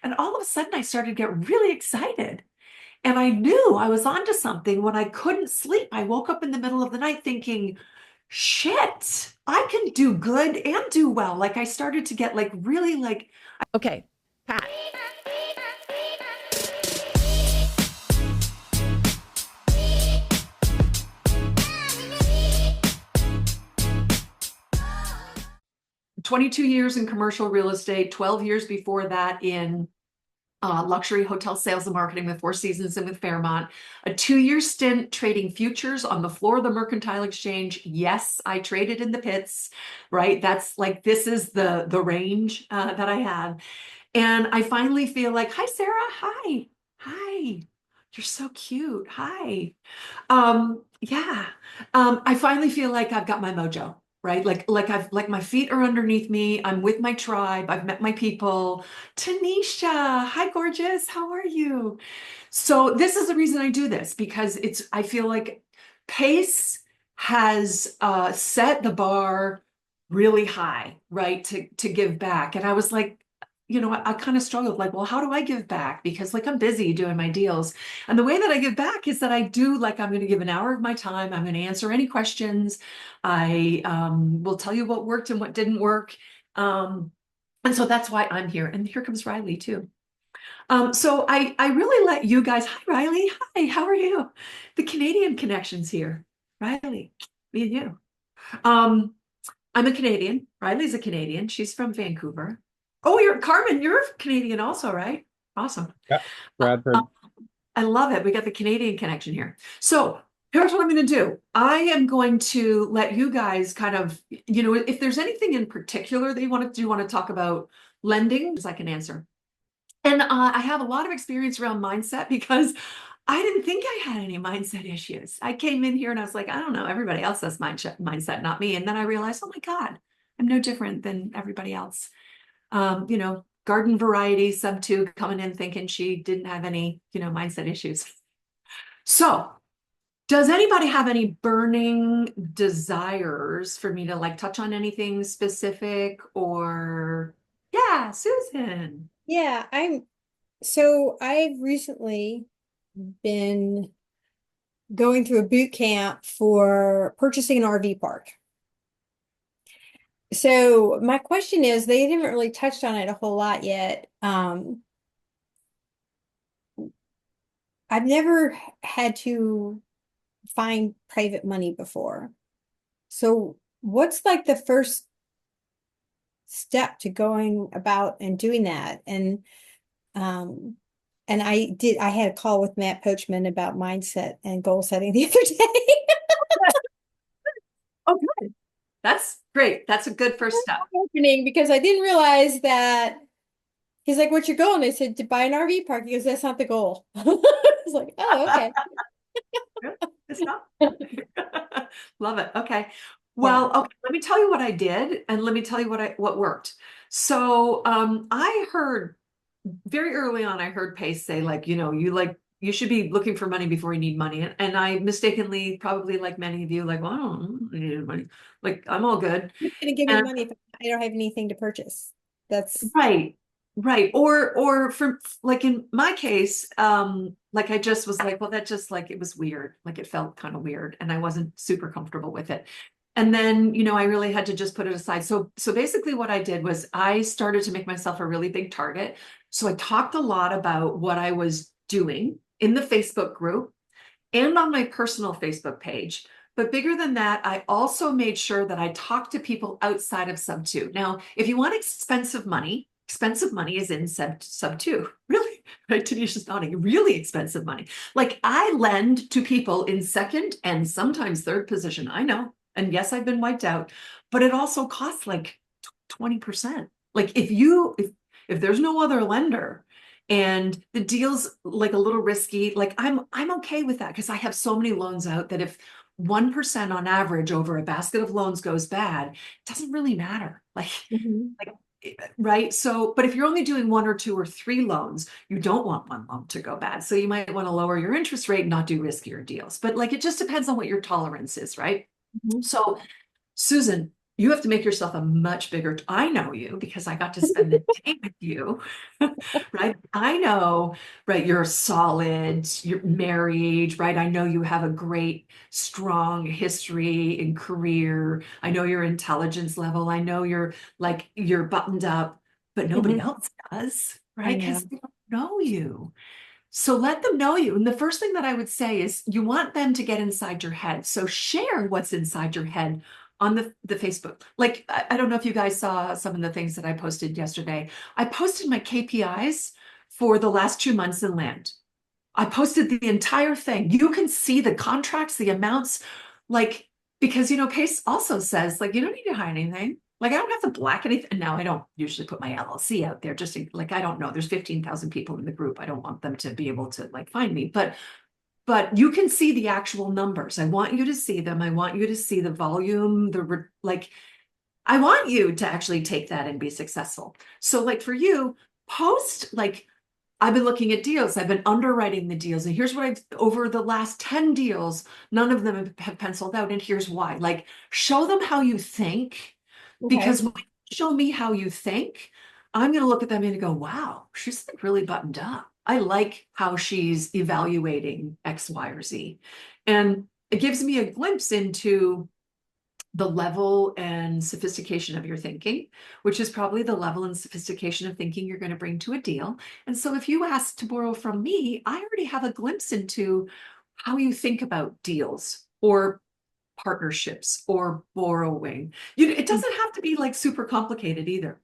And all of a sudden I started to get really excited. And I knew I was onto something when I couldn't sleep. I woke up in the middle of the night thinking, shit, I can do good and do well. Like I started to get like really like, okay, Pat. 22 years in commercial real estate, 12 years before that in luxury hotel sales and marketing with Four Seasons and with Fairmont, a 2-year stint trading futures on the floor of the Mercantile Exchange. Yes, I traded in the pits, right? That's like, this is the range that I have. And I finally feel like, hi, Sarah. Hi. Hi. You're so cute. Hi. Yeah. I finally feel like I've got my mojo, right? Like my feet are underneath me. I'm with my tribe. I've met my people. Tanisha, hi, gorgeous. How are you? So this is the reason I do this, because I feel like Pace has set the bar really high, right? To give back. And I was like, I kind of struggled like, well, how do I give back? Because like I'm busy doing my deals. And the way that I give back is that I do like, I'm going to give an hour of my time. I'm going to answer any questions. I will tell you what worked and what didn't work. And so that's why I'm here. And here comes Riley too. So I really let you guys, hi Riley, hi, how are you? The Canadian connection's here. Riley, me and you. Um, I'm a Canadian. Riley's a Canadian. She's from Vancouver. Oh, you're Carmen, you're Canadian also, right? Awesome. Yeah, Uh, Bradford. I love it. We got the Canadian connection here. So here's what I'm going to do. I am going to let you guys kind of, if there's anything in particular that you want to talk about lending, I can answer. And I have a lot of experience around mindset because I didn't think I had any mindset issues. I came in here and I was like, I don't know, everybody else has mindset, not me. And then I realized, oh my God, I'm no different than everybody else. Garden variety sub two coming in thinking she didn't have any, mindset issues. So does anybody have any burning desires for me to like touch on anything specific or yeah, Susan. Yeah, so I've recently been going through a boot camp for purchasing an RV park. So my question is, they haven't really touched on it a whole lot yet. I've never had to find private money before. So what's like the first step to going about and doing that? Um, and I had a call with Matt Poachman about mindset and goal setting the other day. Oh, good. That's great. That's a good first step. Opening because I didn't realize that he's like, "What's your goal?" And I said, "To buy an RV park." He goes, "That's not the goal." I was like, "Oh, okay." It's not. Love it. Okay. Yeah. Well, okay, let me tell you what I did and let me tell you what worked. So I heard very early on, I heard Pace say, like, you should be looking for money before you need money. And I mistakenly, probably like many of you, like, well, I don't need money. Like, I'm all good. Who's gonna give me And money if I don't have anything to purchase? That's right, right. Or for like in my case, like I just was like, well, that just like it was weird. Like it felt kind of weird and I wasn't super comfortable with it. And then, I really had to just put it aside. So basically what I did was I started to make myself a really big target. So I talked a lot about what I was doing in the Facebook group and on my personal Facebook page. But bigger than that, I also made sure that I talked to people outside of sub two. Now, if you want expensive money is in sub two. Really, right? Tanisha's nodding. Really expensive money. Like I lend to people in second and sometimes third position. I know. And yes, I've been wiped out, but it also costs like 20%. Like if there's no other lender and the deal's like a little risky, like I'm okay with that because I have so many loans out that if 1% on average over a basket of loans goes bad, it doesn't really matter. Mhm. Like right. So, but if you're only doing 1 or 2 or 3 loans, you don't want one loan to go bad. So you might want to lower your interest rate and not do riskier deals. But like it just depends on what your tolerance is, right? Mhm. So, Susan, you have to make yourself a much bigger, I know you because I got to spend the day with you, right? I know, right? You're solid, you're married, right? I know you have a great, strong history and career. I know your intelligence level. I know you're buttoned up, but nobody Mhm. else does, I right? Because know. they don't know you. So let them know you. And the first thing that I would say is you want them to get inside your head. So share what's inside your head on the Facebook. Like, I don't know if you guys saw some of the things that I posted yesterday. I posted my KPIs for the last 2 months in land. I posted the entire thing. You can see the contracts, the amounts, like, because, Pace also says, like, you don't need to hide anything. Like, I don't have to black anything. Now, I don't usually put my LLC out there just to, like, I don't know. There's 15,000 people in the group. I don't want them to be able to, like, find me. But you can see the actual numbers. I want you to see them. I want you to see the volume, like, I want you to actually take that and be successful. So, like, for you, post, like, I've been looking at deals. I've been underwriting the deals. And here's what I've, over the last 10 deals, none of them have penciled out. And here's why. Like, show them how you think. Okay. Because when you show me how you think, I'm going to look at them and go, wow, she's like really buttoned up. I like how she's evaluating X, Y, or Z. And it gives me a glimpse into the level and sophistication of your thinking, which is probably the level and sophistication of thinking you're going to bring to a deal. And so if you ask to borrow from me, I already have a glimpse into how you think about deals or partnerships or borrowing. It doesn't have to be like super complicated either.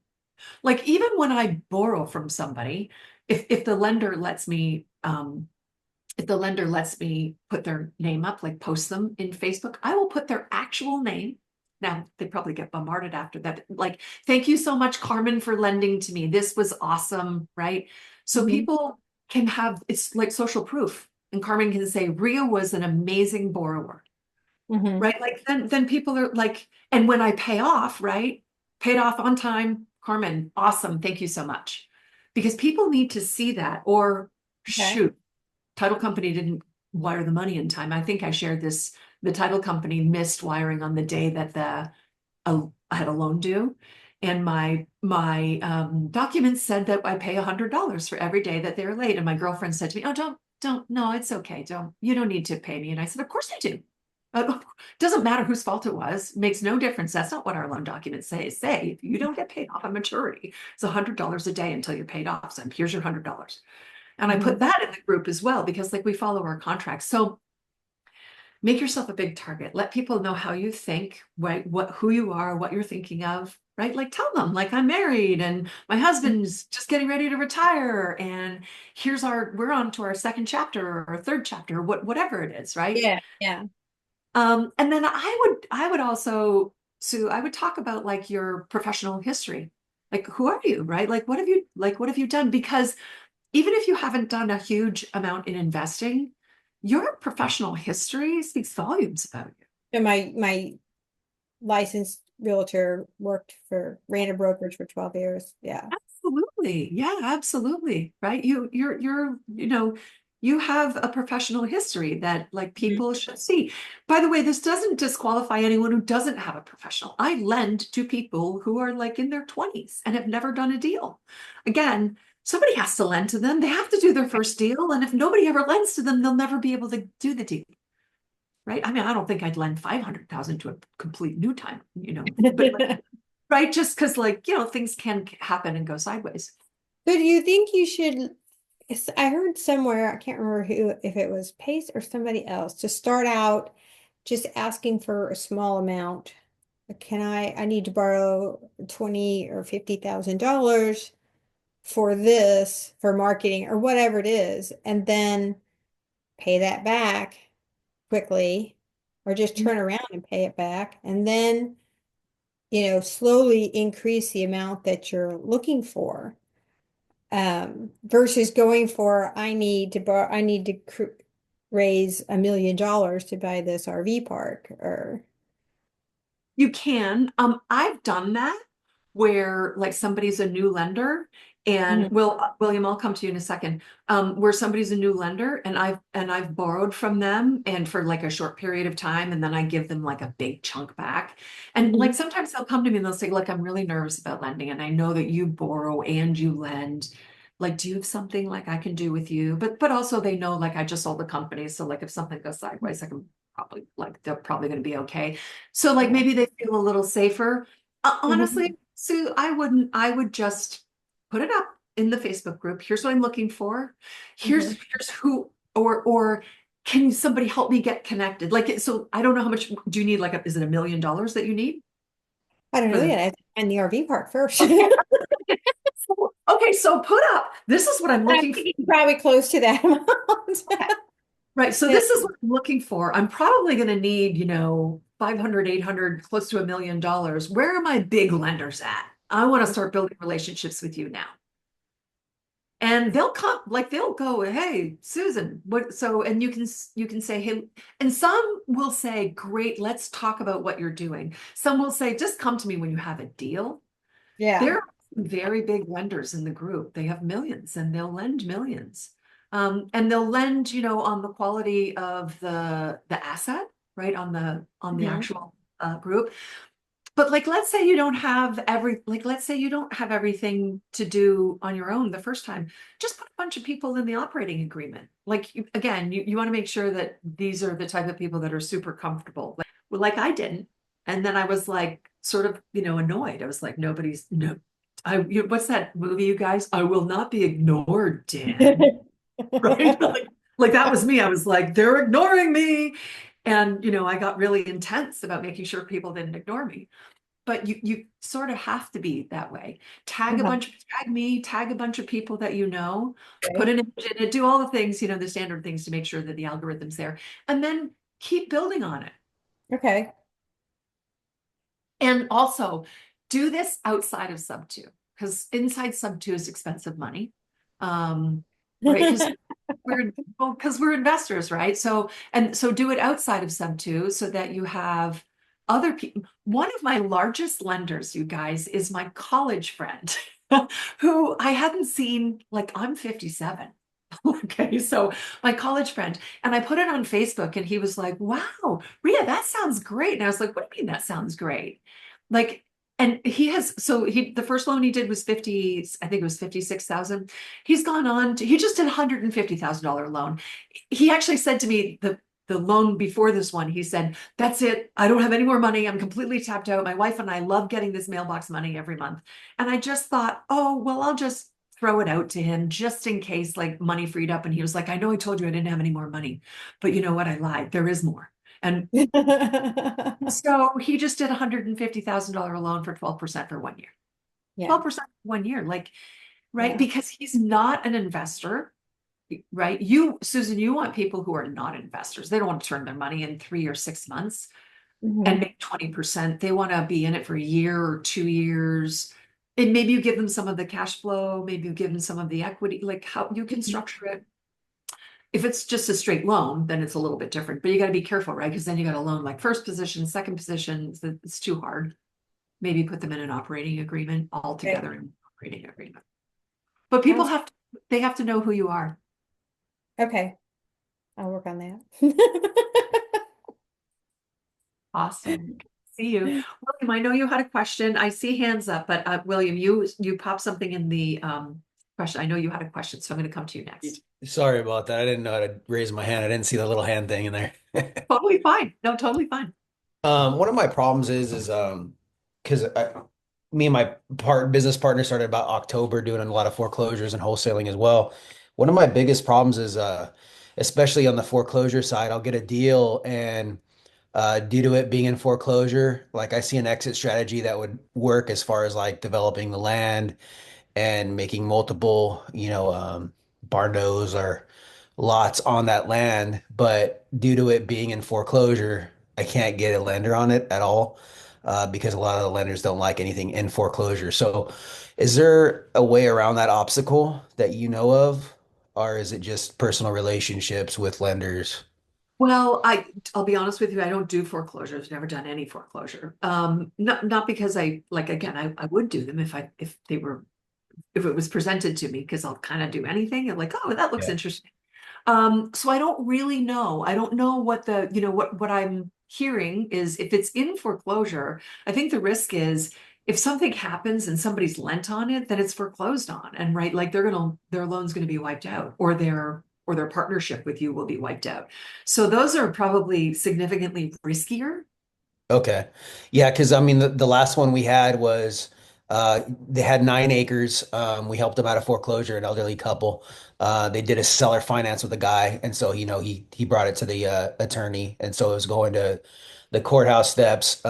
Like even when I borrow from somebody, if the lender lets me if the lender lets me put their name up, like post them in Facebook, I will put their actual name. Now, they probably get bombarded after that. Like, thank you so much, Carmen, for lending to me. This was awesome, right? So Mhm. people can have, it's like social proof. And Carmen can say, Ria was an amazing borrower, Mhm. right? Like then people are like, and when I pay off, right? Paid off on time, Carmen, awesome. Thank you so much. Because people need to see that. Or Okay. shoot, title company didn't wire the money in time. I think I shared this. The title company missed wiring on the day that I had a loan due, and my documents said that I pay $100 for every day that they're late. And my girlfriend said to me, "Oh, don't, no, it's okay. You don't need to pay me." And I said, "Of course I do. Doesn't matter whose fault it was. Makes no difference. That's not what our loan documents say. If you don't get paid off at maturity, it's $100 a day until you're paid off. So here's your $100." And I Mhm. put that in the group as well because like we follow our contracts. So make yourself a big target. Let people know how you think, right? Who you are, what you're thinking of, right? Like tell them, like I'm married and my husband's just getting ready to retire. And we're on to our second chapter or our third chapter, whatever it is, right? Yeah. Yeah. And then I would also, Sue, I would talk about like your professional history. Like who are you, right? Like what have you done? Because even if you haven't done a huge amount in investing, your professional history speaks volumes about you. And my licensed realtor ran a brokerage for 12 years. Yeah. Absolutely. Yeah, absolutely. Right. You have a professional history that like Mhm. people should see. By the way, this doesn't disqualify anyone who doesn't have a professional. I lend to people who are like in their 20s and have never done a deal. Again, somebody has to lend to them. They have to do their first deal. And if nobody ever lends to them, they'll never be able to do the deal. Right. I mean, I don't think I'd lend 500,000 to a complete new time, but like, right. Just because like, things can happen and go sideways. So do you think you should, I heard somewhere, I can't remember who, if it was Pace or somebody else, to start out just asking for a small amount. I need to borrow 20 or $50,000 for this, for marketing or whatever it is, and then pay that back quickly, or just turn around and pay it back, and then, slowly increase the amount that you're looking for. Versus going for, I need to raise $1 million to buy this RV park, or You can. I've done that where like somebody's a new lender And Mhm. William, I'll come to you in a second. Where somebody's a new lender and I've borrowed from them and for like a short period of time, and then I give them like a big chunk back. And like Mhm. sometimes they'll come to me and they'll say, look, I'm really nervous about lending, and I know that you borrow and you lend. Like, do you have something like I can do with you? But also they know like I just sold the company. So like if something goes sideways, I can probably like they're probably gonna be okay. So like Yeah. maybe they feel a little safer. Mhm. Honestly, Sue, I would just put it up in the Facebook group. Here's what I'm looking for. Mhm. Here's who or can somebody help me get connected? Like so I don't know how much do you need like is it $1 million that you need I don't for know the yet. I have to find the RV park first. okay. Okay, so put up. This is what I'm looking for. Probably close to that amount. Okay. Right. So Yeah. this is what I'm looking for. I'm probably going to need, 500, 800, close to $1 million. Where are my big lenders at? I want to start building relationships with you now. And they'll come, like they'll go, hey, Susan, what so and you can say, hey, and some will say, great, let's talk about what you're doing. Some will say, just come to me when you have a deal. Yeah. There are some very big lenders in the group. They have millions and they'll lend millions. And they'll lend, on the quality of the asset, right? On the Mhm. actual group. But like, let's say you don't have everything to do on your own the first time. Just put a bunch of people in the operating agreement. Like, again, you want to make sure that these are the type of people that are super comfortable. Like I didn't. And then I was like, sort of, annoyed. I was like, nobody's, no, what's that movie, you guys? I will not be ignored, Dan. Right? Like that was me. I was like, they're ignoring me. And, I got really intense about making sure people didn't ignore me, but you sort of have to be that way. Uh-huh. Tag me, tag a bunch of people that you know, put Okay. an image in it, do all the things, the standard things to make sure that the algorithm's there, and then keep building on it. Okay. And also do this outside of sub two, because inside sub two is expensive money. Right? Because we're investors, right? So do it outside of sub two so that you have other people. One of my largest lenders, you guys, is my college friend who I hadn't seen, like I'm 57. Okay, so my college friend, and I put it on Facebook, and he was like, wow, Ria, that sounds great. And I was like, what do you mean that sounds great? Like, and the first loan he did was 50, I think it was 56,000. He's gone on to, he just did $150,000 loan. He actually said to me, the loan before this one, he said, that's it. I don't have any more money. I'm completely tapped out. My wife and I love getting this mailbox money every month. And I just thought, oh, well, I'll just throw it out to him just in case like money freed up. And he was like, I know I told you I didn't have any more money, but you know what? I lied. There is more. And so he just did $150,000 loan for 12% for 1 year. Yeah. 12% 1 year, like, right? Yeah. Because he's not an investor, right? Susan, you want people who are not investors. They don't want to turn their money in 3 or 6 months and Mhm. make 20%. They want to be in it for a year or 2 years. And maybe you give them some of the cash flow, maybe you give them some of the equity, like how you can structure it. If it's just a straight loan, then it's a little bit different, but you got to be careful, right? Because then you got a loan like first position, second position, it's too hard. Maybe put them in an operating agreement all Okay. together in an operating agreement. But people Sounds they have to know who you are. okay. I'll work on that. Awesome. See you. William, I know you had a question. I see hands up, but William, you popped something in the question. I know you had a question, so I'm going to come to you next. Sorry about that. I didn't know how to raise my hand. I didn't see the little hand thing in there. Totally fine. No, totally fine. One of my problems is because me and my business partner started about October doing a lot of foreclosures and wholesaling as well. One of my biggest problems is especially on the foreclosure side, I'll get a deal and due to it being in foreclosure, like I see an exit strategy that would work as far as like developing the land and making multiple, barnos or lots on that land. But due to it being in foreclosure, I can't get a lender on it at all because a lot of the lenders don't like anything in foreclosure. So, is there a way around that obstacle that you know of, or is it just personal relationships with lenders? Well, I'll be honest with you, I don't do foreclosures, never done any foreclosure. Not because I like again, I would do them if they were if it was presented to me, because I'll kind of do anything. I'm like, oh, that looks Yeah. interesting. So I don't really know. I don't know what the, what I'm hearing is if it's in foreclosure, I think the risk is if something happens and somebody's lent on it, then it's foreclosed on. And right, like their loan's gonna be wiped out, or their partnership with you will be wiped out. So those are probably significantly riskier. Okay. Yeah, because I mean the last one we had was they had 9 acres. We helped them out of foreclosure, an elderly couple. They did a seller finance with a guy, and so he brought it to the attorney, and so it was going to the courthouse steps.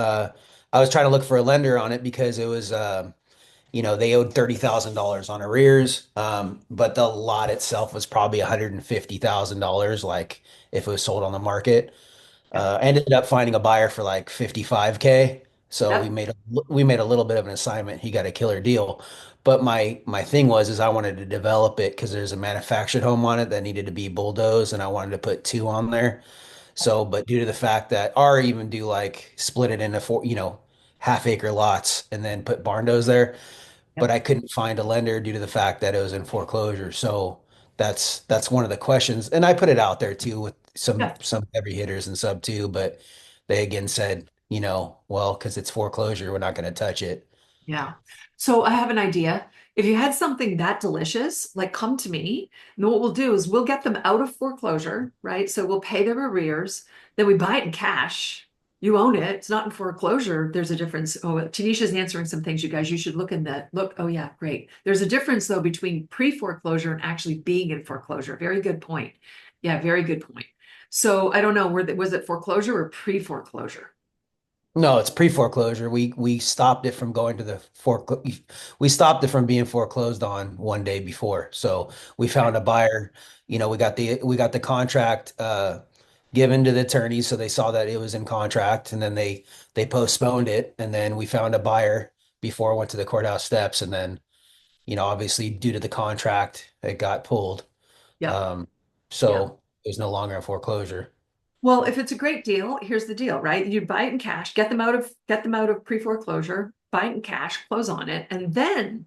I was trying to look for a lender on it because it was they owed $30,000 on arrears, but the lot itself was probably $150,000, like if it was sold on the market. Yep. Ended up finding a buyer for like 55K. So we Yep. made a little bit of an assignment. He got a killer deal. But my thing was is I wanted to develop it because there's a manufactured home on it that needed to be bulldozed and I wanted to put two on there. So, but due to the fact that, or even do like split it into four, half-acre lots and then put barn doors there, but Yep. I couldn't find a lender due to the fact that it was in foreclosure. So that's one of the questions. And I put it out there too with some Yep. some heavy hitters and sub too, but they again said, well, because it's foreclosure, we're not going to touch it. Yeah. So I have an idea. If you had something that delicious, like come to me. And what we'll do is we'll get them out of foreclosure, right? So we'll pay their arrears, then we buy it in cash. You own it. It's not in foreclosure. There's a difference. Oh, Tanisha's answering some things, you guys. You should look in that. Look. Oh, yeah, great. There's a difference though between pre-foreclosure and actually being in foreclosure. Very good point. Yeah, very good point. So I don't know, was it foreclosure or pre-foreclosure? No, it's pre-foreclosure. We stopped it from going to the foreclosure. We stopped it from being foreclosed on one day before. So we Okay. found a buyer. We got the contract given to the attorneys, so they saw that it was in contract, and then they postponed it, and then we found a buyer before it went to the courthouse steps, and then obviously due to the contract, it got pulled. Yep. Um, Yeah. so it was no longer a foreclosure. Well, if it's a great deal, here's the deal, right? You buy it in cash, get them out of pre-foreclosure, buy it in cash, close on it, and then,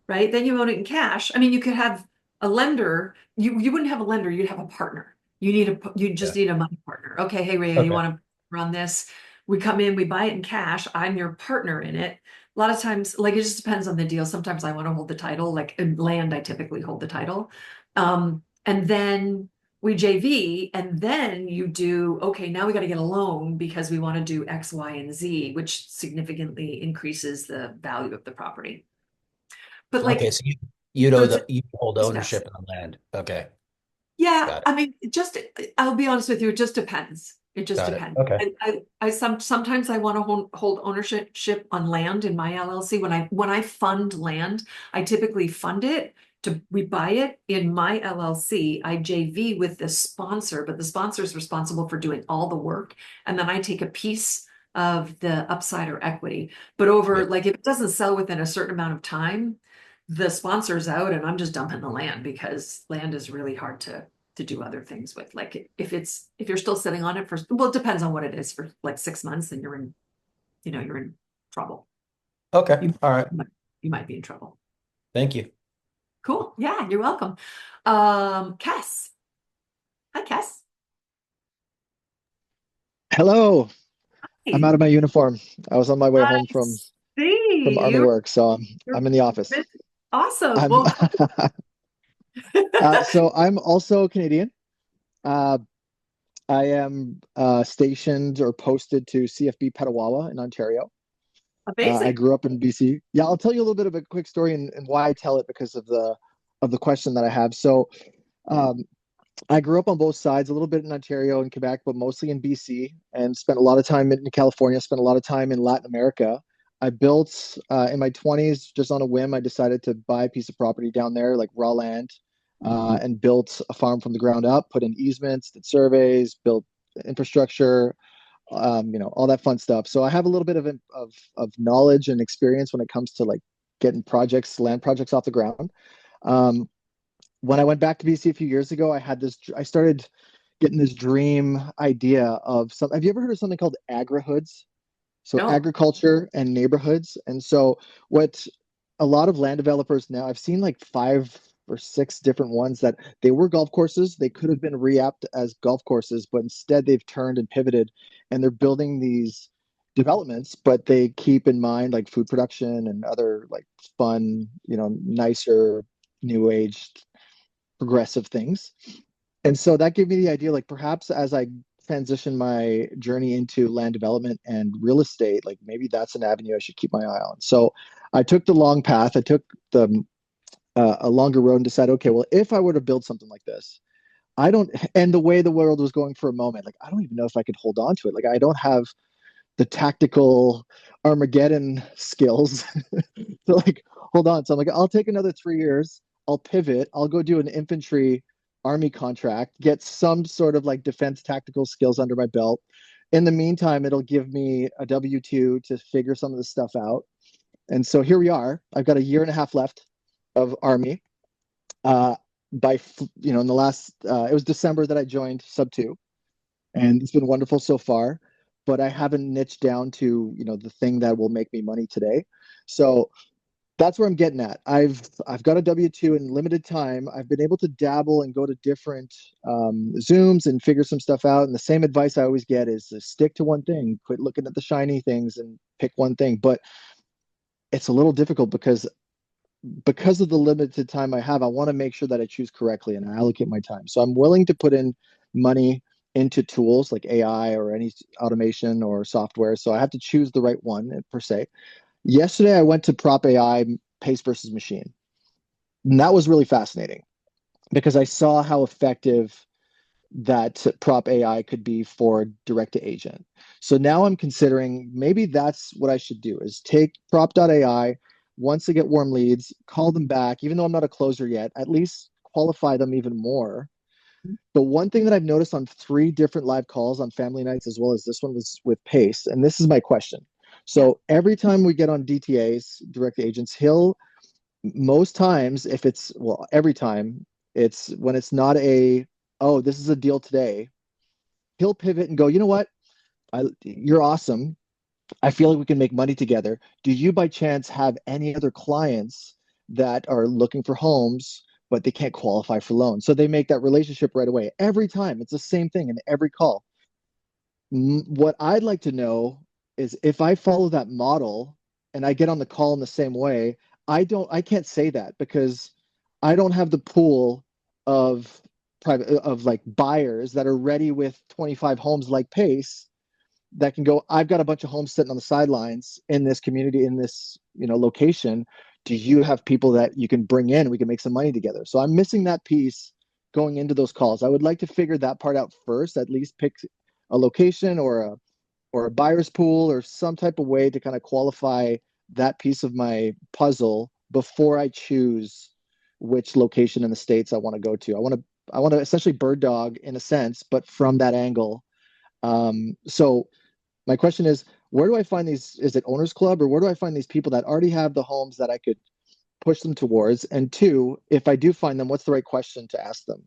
right, then you own it in cash. I mean, you could have a lender. You wouldn't have a lender, you'd have a partner. You Yeah. just need a money partner. Okay, hey Ray, you Okay. want to run this? We come in, we buy it in cash. I'm your partner in it. A lot of times, like it just depends on the deal. Sometimes I want to hold the title, like in land, I typically hold the title. And then we JV, and then you do, okay, now we got to get a loan because we want to do X, Y, and Z, which significantly increases the value of the property. But Okay. like, So you'd so owe it's you hold two steps. ownership in the land. Okay. Yeah, Got it. I mean, I'll be honest with you, it just depends. It just Got it. depends. Okay. Sometimes I want to hold ownership on land in my LLC. When I fund land, I typically fund it we buy it in my LLC. I JV with the sponsor, but the sponsor is responsible for doing all the work. And then I take a piece of the upside or equity. But Yeah. like if it doesn't sell within a certain amount of time, the sponsor's out and I'm just dumping the land because land is really hard to do other things with. Like if you're still sitting on it for, well, it depends on what it is, for like 6 months, then you're in trouble. Okay. You, All right. you might, you might be in trouble. Thank you. Cool. Yeah, you're welcome. Cass. Hi, Cass. Hello. I'm Hey, out of my uniform. I was on my way I home from see army you. work, so I'm in the office. Awesome. I'm Well, so I'm also Canadian. Uh, I am stationed or posted to CFB Petawawa in Ontario. I amazing. grew up in BC. Yeah, I'll tell you a little bit of a quick story and why I tell it because of the question that I have. So um, I grew up on both sides, a little bit in Ontario and Quebec, but mostly in BC, and spent a lot of time in California, spent a lot of time in Latin America. I built in my 20s, just on a whim, I decided to buy a piece of property down there, like raw land, and built a farm from the ground up, put in easements, did surveys, built infrastructure, all that fun stuff. So I have a little bit of knowledge and experience when it comes to like getting land projects off the ground. Um, when I went back to BC a few years ago, I started getting this dream idea of some. Have you ever heard of something called agrihoods? So No. agriculture and neighborhoods. And so what a lot of land developers now, I've seen like 5 or 6 different ones that they were golf courses. They could have been re-upped as golf courses, but instead they've turned and pivoted and they're building these developments, but they keep in mind like food production and other like fun, nicer, new age, progressive things. And so that gave me the idea, like perhaps as I transition my journey into land development and real estate, like maybe that's an avenue I should keep my eye on. So I took the long path. I took the a longer road and decided, okay, well, if I were to build something like this, I don't, and the way the world was going for a moment, like I don't even know if I could hold on to it. Like I don't have the tactical Armageddon skills to like hold on. So I'm like, I'll take another 3 years. I'll pivot. I'll go do an infantry army contract, get some sort of like defense tactical skills under my belt. In the meantime, it'll give me a W-2 to figure some of this stuff out. And so here we are. I've got a year and a half left of army. In the last, it was December that I joined Sub 2, and it's been wonderful so far. But I haven't niched down to the thing that will make me money today. So that's where I'm getting at. I've got a W-2 in limited time. I've been able to dabble and go to different Zooms and figure some stuff out. And the same advice I always get is to stick to one thing, quit looking at the shiny things and pick one thing. But it's a little difficult because of the limited time I have, I want to make sure that I choose correctly and I allocate my time. So I'm willing to put in money into tools like AI or any automation or software. So I have to choose the right one per se. Yesterday, I went to Prop AI, Pace versus Machine. And that was really fascinating because I saw how effective that Prop AI could be for direct to agent. So now I'm considering maybe that's what I should do is take Prop.ai, once I get warm leads, call them back, even though I'm not a closer yet, at least qualify them even more. But one thing that I've noticed on 3 different live calls on family nights, as well as this one was with Pace, and this is my question. So every time we get on DTAs, direct agents, most times, every time, it's when it's not oh, this is a deal today, he'll pivot and go, you know what? You're awesome. I feel like we can make money together. Do you by chance have any other clients that are looking for homes, but they can't qualify for loans? So they make that relationship right away. Every time, it's the same thing in every call. What I'd like to know is if I follow that model and I get on the call in the same way, I can't say that because I don't have the pool of like buyers that are ready with 25 homes like Pace that can go, I've got a bunch of homes sitting on the sidelines in this community, in this, location. Do you have people that you can bring in? We can make some money together. So I'm missing that piece going into those calls. I would like to figure that part out first, at least pick a location or a buyer's pool or some type of way to kind of qualify that piece of my puzzle before I choose which location in the States I want to go to. I want to essentially bird dog in a sense, but from that angle. So my question is, where do I find these? Is it Owners Club or where do I find these people that already have the homes that I could push them towards? And 2, if I do find them, what's the right question to ask them?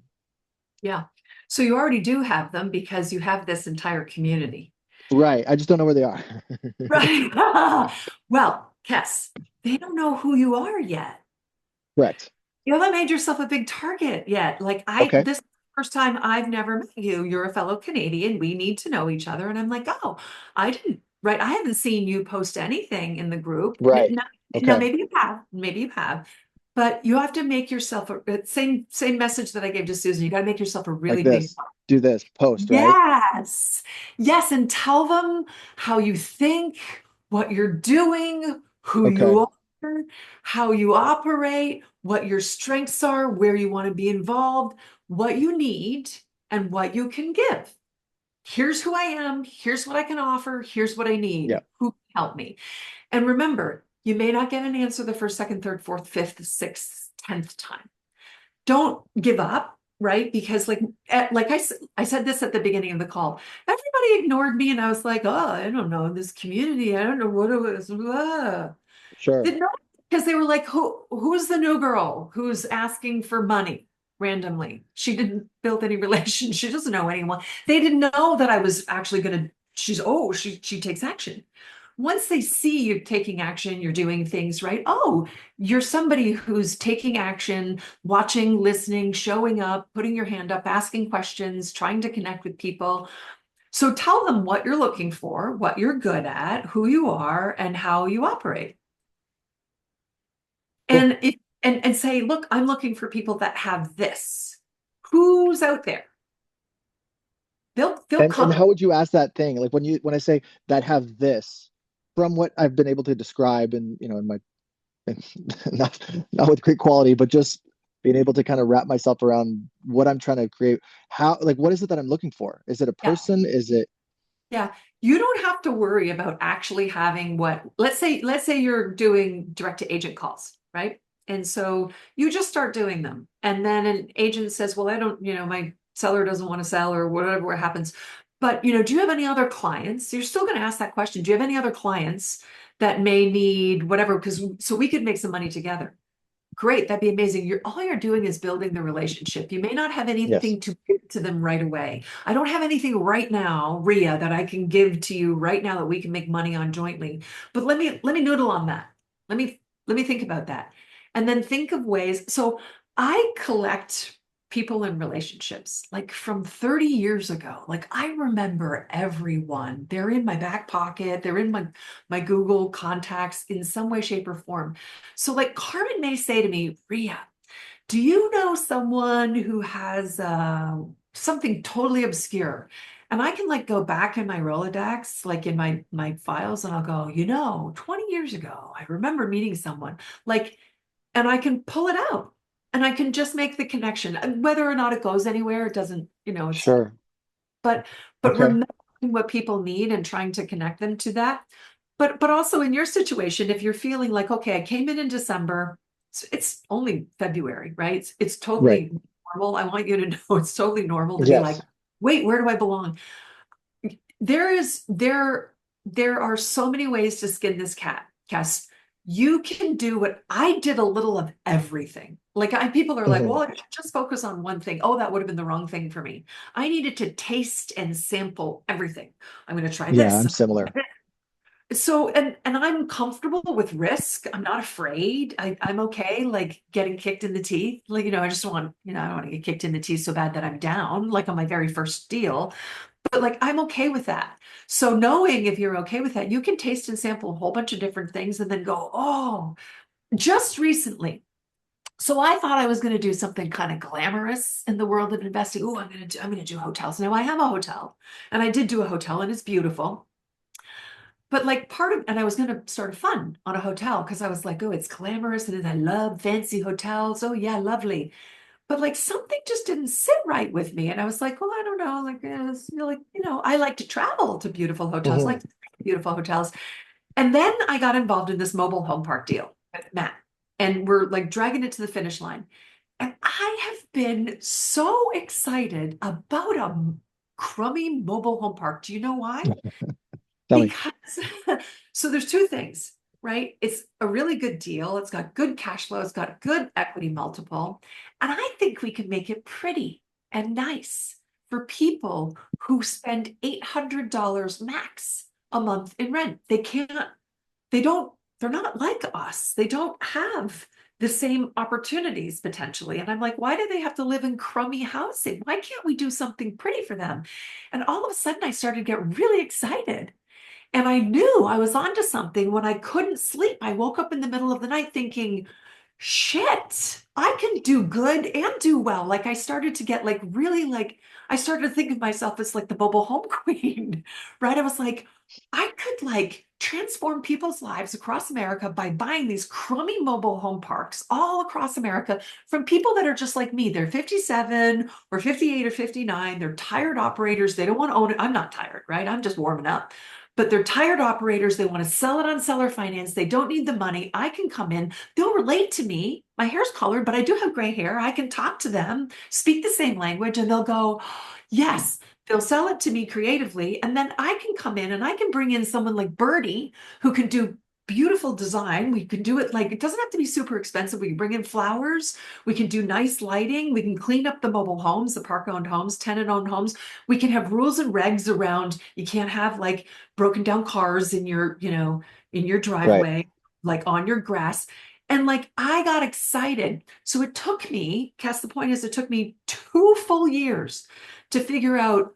Yeah. So you already do have them because you have this entire community. Right. I just don't know where they are. Right. Well, Kess, they don't know who you are yet. Correct. You haven't made yourself a big target yet. Like Okay. this is the first time I've never met you. You're a fellow Canadian. We need to know each other. And I'm like, oh, I didn't, right? I haven't seen you post anything in the group. Right. Now, Okay. maybe you have, but you have to make yourself same message that I gave to Susan. You got to make yourself a Like really big. this. Do this. Post, right? Yes. Yes. And tell them how you think, what you're doing, who Okay. you are, how you operate, what your strengths are, where you want to be involved, what you need, and what you can give. Here's who I am. Here's what I can offer. Here's what I need. Yeah. Who can help me? And remember, you may not get an answer the first, second, third, fourth, fifth, sixth, 10th time. Don't give up, right? Because I said this at the beginning of the call, everybody ignored me and I was like, oh, I don't know, this community, I don't know what it was. Sure. Didn't know because they were like, who's the new girl who's asking for money randomly? She didn't build any relations. She doesn't know anyone. They didn't know that I was actually she takes action. once they see you taking action, you're doing things right. Oh, you're somebody who's taking action, watching, listening, showing up, putting your hand up, asking questions, trying to connect with people. So tell them what you're looking for, what you're good at, who you are, and how you operate. Cool. And say, look, I'm looking for people that have this. Who's out there? They'll And come. how would you ask that thing? Like when I say that have this, from what I've been able to describe and in my not not with great quality, but just being able to kind of wrap myself around what I'm trying to create. How, like, what is it that I'm looking for? Is it a Yeah. person? Is it Yeah, you don't have to worry about actually having what, let's say you're doing direct to agent calls, right? And so you just start doing them. And then an agent says, well, I don't, my seller doesn't want to sell or whatever happens. But, do you have any other clients? You're still going to ask that question. Do you have any other clients that may need whatever? Because so we could make some money together. Great, that'd be amazing. All you're doing is building the relationship. You may not have yes? anything to give to them right away. I don't have anything right now, Ria, that I can give to you right now that we can make money on jointly. But let me noodle on that. Let me think about that. And then think of ways. So I collect people and relationships like from 30 years ago. Like I remember everyone. They're in my back pocket, they're in my Google contacts in some way, shape, or form. So like Carmen may say to me, Ria, do you know someone who has something totally obscure? And I can like go back in my Rolodex, like in my files, and I'll go, 20 years ago, I remember meeting someone like, and I can pull it out and I can just make the connection. And whether or not it goes anywhere, it doesn't, it's Sure. but Okay. remembering what people need and trying to connect them to that. But also in your situation, if you're feeling like, okay, I came in December, it's only February, right? It's Right. totally normal. I want you to know it's totally normal to be like, Yes. wait, where do I belong? There are so many ways to skin this cat, Cass. You can do what I did, a little of everything. Like people are like, Mhm. well, I should just focus on one thing. Oh, that would have been the wrong thing for me. I needed to taste and sample everything. I'm going to try Yeah, this. I'm similar. So, and I'm comfortable with risk. I'm not afraid. I'm okay, like getting kicked in the teeth. Like, I just want, I don't want to get kicked in the teeth so bad that I'm down, like on my very first deal. But like, I'm okay with that. So knowing if you're okay with that, you can taste and sample a whole bunch of different things and then go, oh, just recently. So I thought I was going to do something kind of glamorous in the world of investing. Oh, I'm going to do hotels. Now I have a hotel and I did do a hotel and it's beautiful. But like and I was going to start a fund on a hotel because I was like, oh, it's glamorous and I love fancy hotels. Oh yeah, lovely. But like something just didn't sit right with me. And I was like, well, I don't know. Like, I like to travel to beautiful hotels, Mhm. like beautiful hotels. And then I got involved in this mobile home park deal with Matt. And we're like dragging it to the finish line. And I have been so excited about a crummy mobile home park. Do you know why? Tell me. Because so there's two things, right? It's a really good deal. It's got good cash flow. It's got good equity multiple. And I think we can make it pretty and nice for people who spend $800 max a month in rent. They're not like us. They don't have the same opportunities potentially. And I'm like, why do they have to live in crummy housing? Why can't we do something pretty for them? And all of a sudden I started to get really excited. And I knew I was onto something when I couldn't sleep. I woke up in the middle of the night thinking, shit, I can do good and do well. Like I started to get like really like, I started to think of myself as like the mobile home queen, right? I was like, I could like transform people's lives across America by buying these crummy mobile home parks all across America from people that are just like me. They're 57 or 58 or 59. They're tired operators. They don't want to own it. I'm not tired, right? I'm just warming up. But they're tired operators. They want to sell it on seller finance. They don't need the money. I can come in. They'll relate to me. My hair's colored, but I do have gray hair. I can talk to them, speak the same language, and they'll go, yes, they'll sell it to me creatively. And then I can come in and I can bring in someone like Birdie who can do beautiful design. We can do it like, it doesn't have to be super expensive. We can bring in flowers. We can do nice lighting. We can clean up the mobile homes, the park-owned homes, tenant-owned homes. We can have rules and regs around, you can't have like broken down cars in your, in your Right. driveway, like on your grass. And like, I got excited. So it took me, Cass, the point is, it took me 2 full years to figure out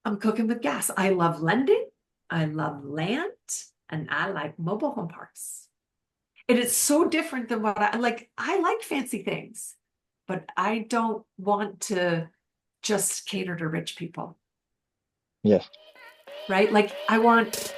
I'm cooking with gas. I love lending, I love land, and I like mobile home parks. It is so different than what I like. I like fancy things, but I don't want to just cater to rich people, Yes. right? Like I want